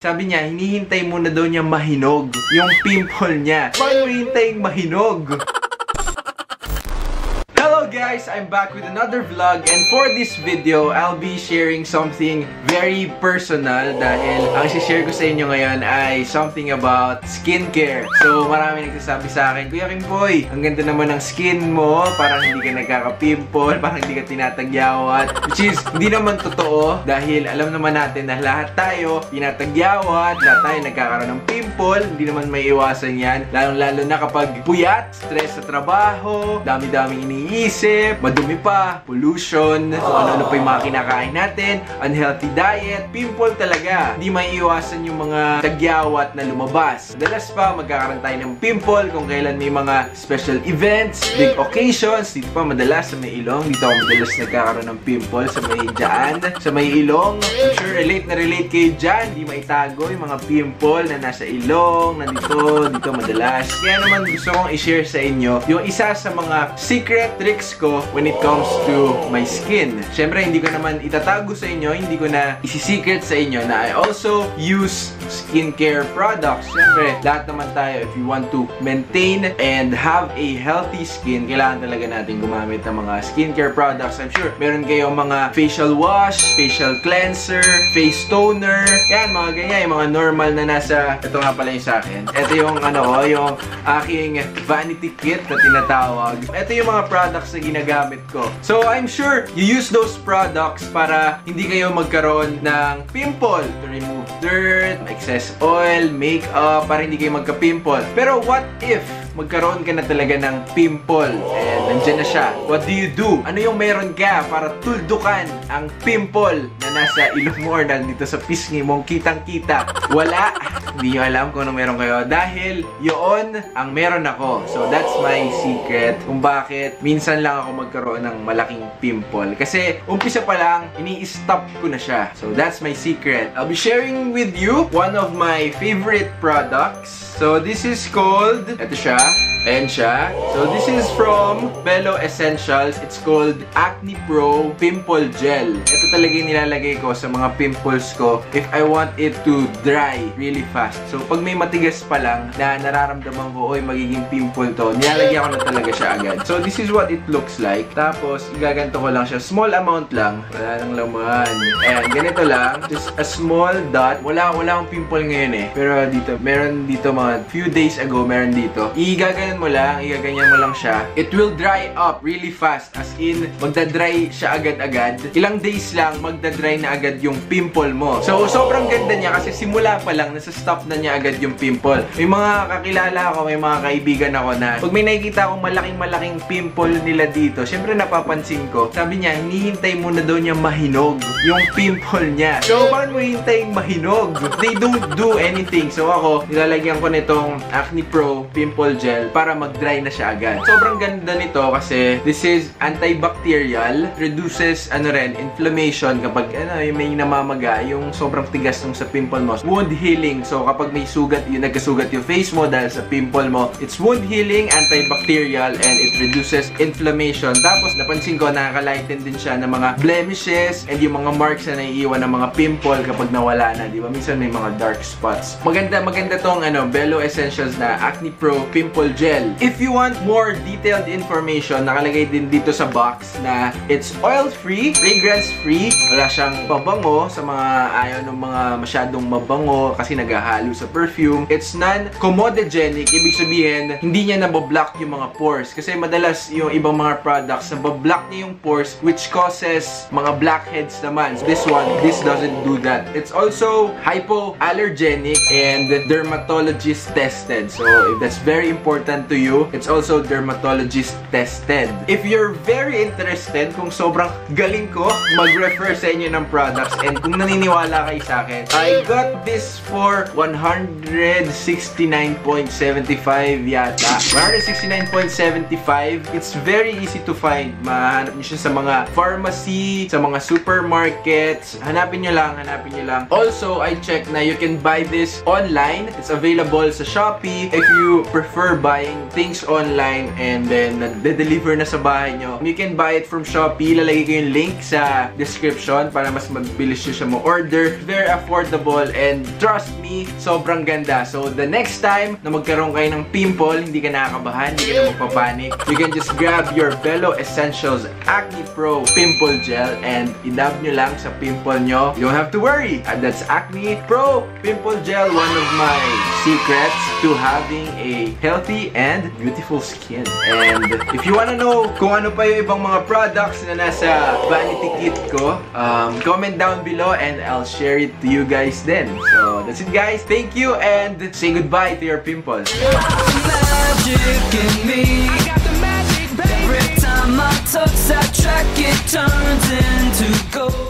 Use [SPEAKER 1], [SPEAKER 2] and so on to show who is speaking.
[SPEAKER 1] Sabi niya, hinihintay muna daw niya mahinog yung pimple niya. Paano hinihintay mahinog? Hello guys, I'm back with another vlog, and for this video, I'll be sharing something very personal dahil ang isi-share ko sa inyo ngayon ay something about skincare. So marami nagsasabi sa akin, Kuya Kimboy, ang ganda naman ng skin mo, parang hindi ka nagkaka-pimple, parang hindi ka tinatagyawat, which is hindi naman totoo dahil alam naman natin na lahat tayo tinatagyawat, lahat tayo nagkakaroon ng pimple, hindi naman may iwasan yan, lalong-lalo na kapag puyat, stress sa trabaho, dami-daming iniisip, madumi pa, pollution, so ano-ano pa yung mga kinakain natin, unhealthy diet, pimple talaga. Hindi may iwasan yung mga tagyawat na lumabas. Madalas pa, magkakaroon tayo ng pimple kung kailan may mga special events, big occasions. Dito pa, madalas sa may ilong. Dito ako madalas nagkakaroon ng pimple sa may dyan, sa may ilong. I'm sure relate na relate kayo dyan. Hindi maitago yung mga pimple na nasa ilong, nandito, dito madalas. Kaya naman gusto kong i-share sa inyo yung isa sa mga secret tricks ko when it comes to my skin. Siyempre, hindi ko naman itatago sa inyo, hindi ko na isi-secret sa inyo na I also use skincare products. Siyempre, lahat naman tayo, if you want to maintain and have a healthy skin, kailangan talaga natin gumamit ng mga skincare products. I'm sure, meron kayong mga facial wash, facial cleanser, face toner, yan, mga ganyan, yung mga normal na nasa, ito nga pala yung sa akin. Ito yung, yung aking vanity kit na tinatawag. Ito yung mga products na ginagamit ko. So, I'm sure you use those products para hindi kayo magkaroon ng pimple, to remove dirt, excess oil, makeup, para hindi kayo magka-pimple. Pero what if magkaroon ka na talaga ng pimple and nandyan na siya? What do you do? Ano yung meron ka para tuldukan ang pimple na nasa ilong mo or nandito sa pisngi mong kitang-kita? Wala. Hindi nyo alam kung ano meron kayo dahil yun ang meron ako. So that's my secret kung bakit minsan lang ako magkaroon ng malaking pimple. Kasi umpisa pa lang, ini-stop ko na siya. So that's my secret. I'll be sharing with you one of my favorite products. So this is called, ito siya. Ayan siya. So, this is from Bello Essentials. It's called Acne Pro Pimple Gel. Ito talaga yung nilalagay ko sa mga pimples ko if I want it to dry really fast. So, pag may matigas pa lang na nararamdaman ko, oy, magiging pimple to, nilalagyan ko na talaga siya agad. So, this is what it looks like. Tapos, igaganto ko lang siya. Small amount lang. Wala nang laman. Ayan, ganito lang. Just a small dot. Wala akong pimple ngayon eh. Pero dito, meron dito mga few days ago, meron dito. Igaganyan mo lang, igaganyan mo lang siya. It will dry up really fast. As in, magdadry siya agad-agad. Ilang days lang, magdadry na agad yung pimple mo. So, sobrang ganda niya kasi simula pa lang, nasa-stop na niya agad yung pimple. May mga kakilala ako, may mga kaibigan ako na pag may nakikita akong malaking-malaking pimple nila dito, syempre napapansin ko, sabi niya, hinihintay muna daw niya mahinog yung pimple niya. So, bakit mo hinihintay mahinog? They don't do anything. So, ako, nilalagyan ko nitong Acne Pro Pimple Gel para mag-dry na siya agad. Sobrang ganda nito kasi this is antibacterial, reduces inflammation kapag yung may namamaga, yung sobrang tigas nung sa pimple mo. Wound healing. So kapag may sugat, nagkasugat yung face mo dahil sa pimple mo, it's wound healing, antibacterial, and it reduces inflammation. Tapos napansin ko nakaka-lighten din siya ng mga blemishes and yung mga marks na naiiwan ng mga pimple kapag nawala na, di ba? Minsan may mga dark spots. Maganda tong Bello Essentials na Acne Pro Pimple Gel. If you want more detailed information, nakalagay din dito sa box na it's oil-free, fragrance-free, wala siyang pabango sa mga ayaw ng mga masyadong mabango kasi naghahalo sa perfume. It's non-comedogenic, ibig sabihin, hindi niya nabablock yung mga pores. Kasi madalas yung ibang mga products, nabablock niya yung pores which causes mga blackheads naman. So this doesn't do that. It's also hypoallergenic and dermatologist tested. So if that's very important to you, it's also dermatologist tested. If you're very interested kung sobrang galing ko mag-refer sa inyo ng products and kung naniniwala kayo sa akin, I got this for 169.75 yata. 169.75. It's very easy to find. Mahanap niyo siya sa mga pharmacy, sa mga supermarkets. Hanapin niyo lang. Also, I checked na you can buy this online. It's available available sa Shopee. If you prefer buying things online and then de-deliver na sa bahay nyo, you can buy it from Shopee. Lalagay ko yung link sa description para mas mabilis nyo siya mo-order. Very affordable and trust me, sobrang ganda. So the next time na magkaroon kayo ng pimple, hindi ka nakakabahan, hindi ka na magpapanik, you can just grab your Velo Essentials Acne Pro Pimple Gel and idab nyo lang sa pimple nyo. You don't have to worry. That's Acne Pro Pimple Gel, one of my secrets to having a healthy and beautiful skin. And if you wanna know kung ano pa yung ibang mga products na nasa vanity kit ko, comment down below and I'll share it to you guys then. So that's it guys. Thank you and say goodbye to your pimples.
[SPEAKER 2] Every time I touch that track, it turns into gold.